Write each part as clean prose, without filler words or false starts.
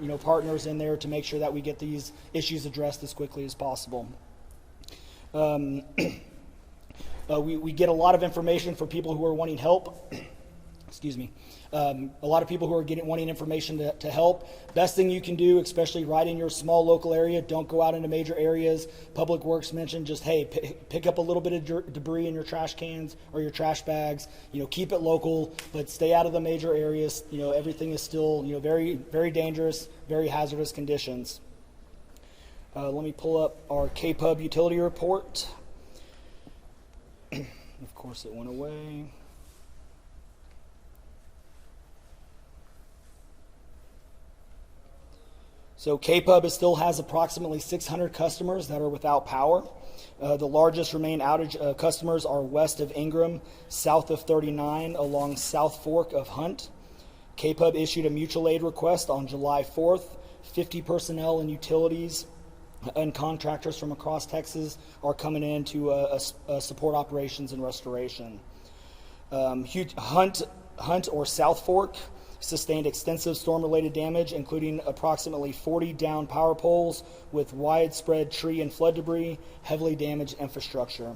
other partners in there to make sure that we get these issues addressed as quickly as possible. We get a lot of information from people who are wanting help. Excuse me. A lot of people who are wanting information to help. Best thing you can do, especially right in your small local area, don't go out into major areas. Public Works mentioned just, hey, pick up a little bit of debris in your trash cans or your trash bags. Keep it local, but stay out of the major areas. Everything is still, very, very dangerous, very hazardous conditions. Let me pull up our KABB utility report. Of course, it went away. So KABB still has approximately 600 customers that are without power. The largest remaining outage customers are west of Ingram, south of 39, along South Fork of Hunt. KABB issued a mutual aid request on July 4th. 50 personnel and utilities and contractors from across Texas are coming in to support operations and restoration. Hunt or South Fork sustained extensive storm-related damage, including approximately 40 downed power poles with widespread tree and flood debris, heavily damaged infrastructure.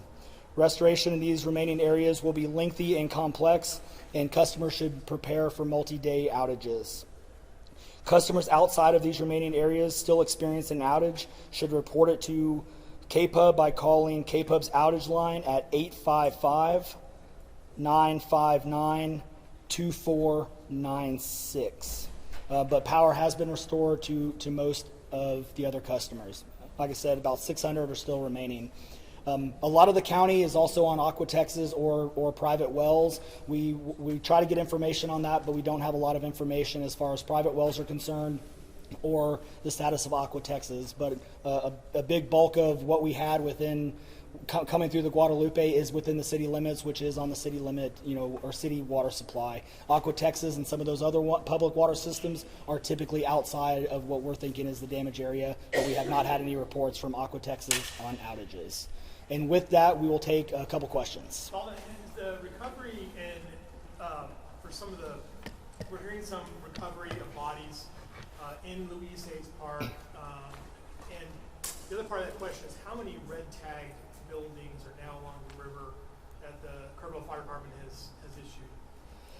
Restoration in these remaining areas will be lengthy and complex, and customers should prepare for multi-day outages. Customers outside of these remaining areas still experiencing an outage should report it to KABB by calling KABB's outage line at 855-959-2496. But power has been restored to most of the other customers. Like I said, about 600 are still remaining. A lot of the county is also on Aqua Texas or private wells. We try to get information on that, but we don't have a lot of information as far as private wells are concerned or the status of Aqua Texas. But a big bulk of what we had coming through the Guadalupe is within the city limits, which is on the city limit, or city water supply. Aqua Texas and some of those other public water systems are typically outside of what we're thinking is the damage area, but we have not had any reports from Aqua Texas on outages. And with that, we will take a couple questions. Alden, is the recovery for some of we're hearing some recovery of bodies in Louise Hayes Park. And the other part of that question is how many red tag buildings are now along the river that the Kerrville Fire Department has issued?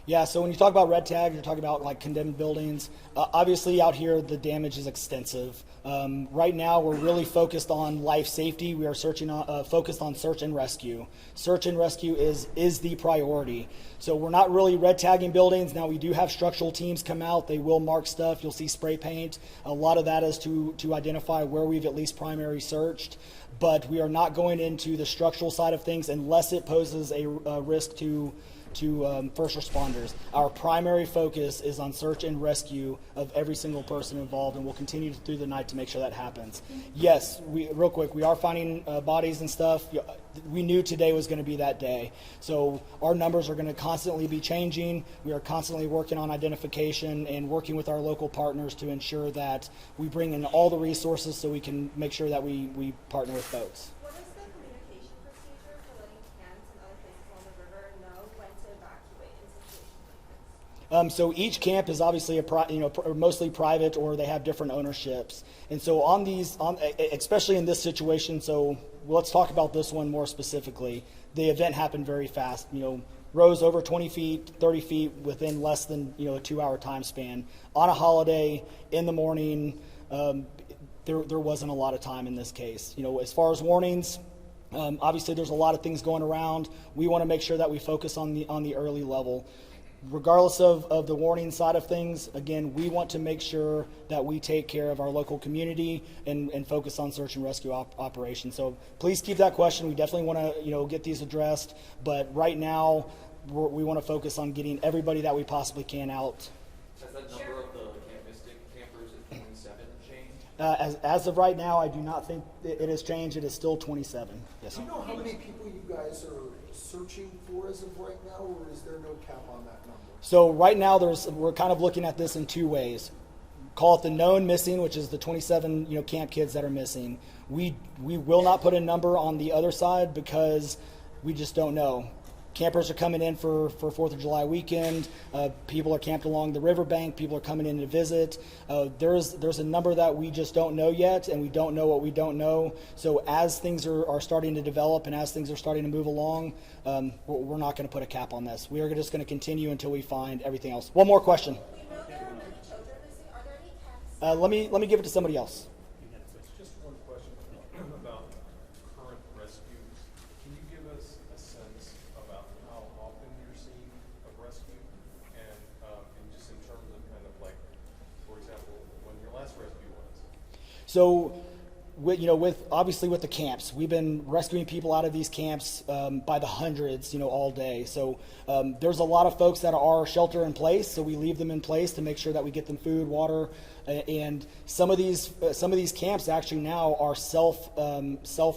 Yeah, so when you talk about red tag, you're talking about like condemned buildings. Obviously out here, the damage is extensive. Right now, we're really focused on life safety. We are focused on search and rescue. Search and rescue is the priority. So we're not really red tagging buildings. Now we do have structural teams come out. They will mark stuff. You'll see spray paint. A lot of that is to identify where we've at least primary searched. But we are not going into the structural side of things unless it poses a risk to first responders. Our primary focus is on search and rescue of every single person involved, and we'll continue through the night to make sure that happens. Yes, real quick, we are finding bodies and stuff. We knew today was going to be that day. So our numbers are going to constantly be changing. We are constantly working on identification and working with our local partners to ensure that we bring in all the resources so we can make sure that we partner with folks. So each camp is obviously mostly private, or they have different ownerships. And so especially in this situation, so let's talk about this one more specifically. The event happened very fast. Rose over 20 feet, 30 feet within less than a 2-hour time span. On a holiday in the morning, there wasn't a lot of time in this case. As far as warnings, obviously there's a lot of things going around. We want to make sure that we focus on the early level. Regardless of the warning side of things, again, we want to make sure that we take care of our local community and focus on search and rescue operations. So please keep that question. We definitely want to get these addressed, but right now we want to focus on getting everybody that we possibly can out. Has that number of the Camp Mystic campers at 27 changed? As of right now, I do not think it has changed. It is still 27. Yes, sir. Do you know how many people you guys are searching for as of right now, or is there no cap on that number? So right now, we're kind of looking at this in two ways. Call it the known missing, which is the 27 camp kids that are missing. We will not put a number on the other side because we just don't know. campers are coming in for 4th of July weekend. People are camped along the riverbank. People are coming in to visit. There's a number that we just don't know yet, and we don't know what we don't know. So as things are starting to develop and as things are starting to move along, we're not going to put a cap on this. We are just going to continue until we find everything else. One more question. We know there are many children missing. Are there any caps? Let me give it to somebody else. Just one question about current rescues. Can you give us a sense about how often you're seeing a rescue? And just in terms of kind of like, for example, when your last rescue was? So, obviously with the camps, we've been rescuing people out of these camps by the hundreds, all day. So there's a lot of folks that are shelter in place, so we leave them in place to make sure that we get them food, water, and some of these camps actually now are self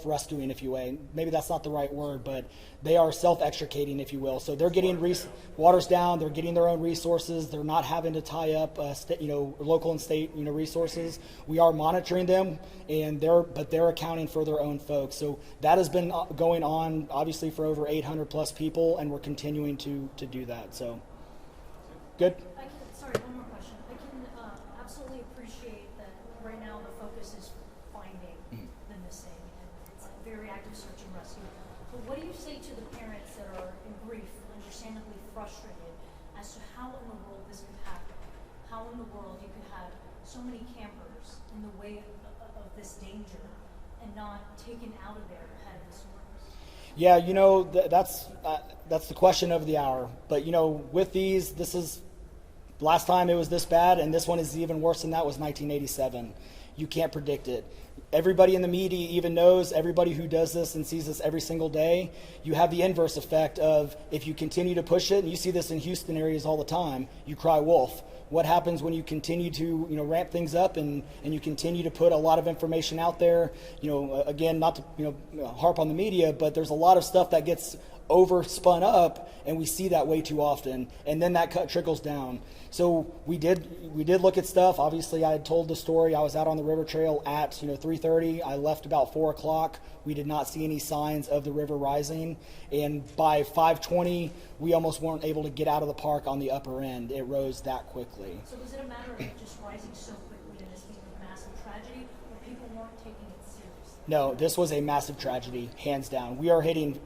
rescuing, if you will. Maybe that's not the right word, but they are self-extricating, if you will. So they're getting water's down. They're getting their own resources. They're not having to tie up, local and state, resources. We are monitoring them, and they're accounting for their own folks. So that has been going on, obviously, for over 800 plus people, and we're continuing to do that. So, good. Sorry, one more question. I can absolutely appreciate that right now the focus is finding the missing, and it's a very active search and rescue. But what do you say to the parents that are in grief, understandably frustrated, as to how in the world this could happen? How in the world you could have so many campers in the way of this danger and not taken out of there ahead of the storms? Yeah, that's the question of the hour. But with these, this is last time it was this bad, and this one is even worse than that. Was 1987. You can't predict it. Everybody in the media even knows, everybody who does this and sees this every single day, you have the inverse effect of if you continue to push it, and you see this in Houston areas all the time, you cry wolf. What happens when you continue to ramp things up and you continue to put a lot of information out there? Again, not to harp on the media, but there's a lot of stuff that gets overspun up, and we see that way too often, and then that trickles down. So we did look at stuff. Obviously, I had told the story. I was out on the river trail at 3:30. I left about 4 o'clock. We did not see any signs of the river rising, and by 5:20, we almost weren't able to get out of the park on the upper end. It rose that quickly. So was it a matter of it just rising so quickly and this being a massive tragedy, or people weren't taking it seriously? No, this was a massive tragedy, hands down. We are hitting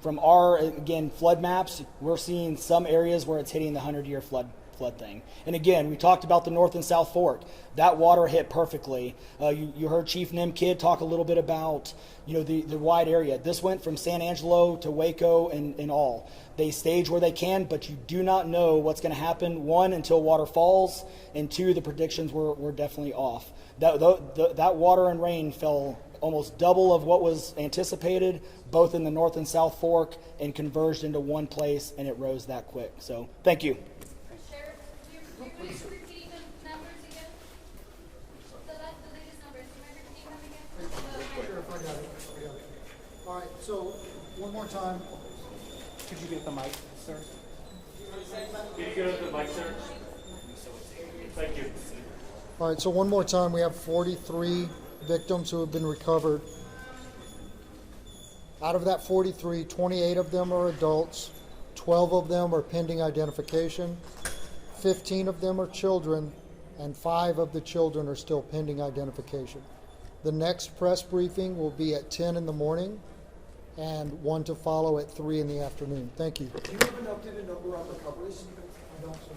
from our, again, flood maps. We're seeing some areas where it's hitting the 100-year flood thing. And again, we talked about the North and South Fork. That water hit perfectly. You heard Chief Nimkid talk a little bit about the wide area. This went from San Angelo to Waco and all. They stage where they can, but you do not know what's going to happen, one, until water falls, and two, the predictions were definitely off. That water and rain fell almost double of what was anticipated, both in the North and South Fork, and converged into one place, and it rose that quick. So thank you. Sheriff, do you mind repeating the numbers again? The latest numbers, do you mind repeating them again? Sheriff, I got it. All right, so one more time. Could you get the mic, sir? Can you go to the mic, sir? Thank you. All right, so one more time. We have 43 victims who have been recovered. Out of that 43, 28 of them are adults, 12 of them are pending identification, 15 of them are children, and 5 of the children are still pending identification. The next press briefing will be at 10 in the morning and one to follow at 3 in the afternoon. Thank you. Do you have an updated number on recoveries? I don't, sir.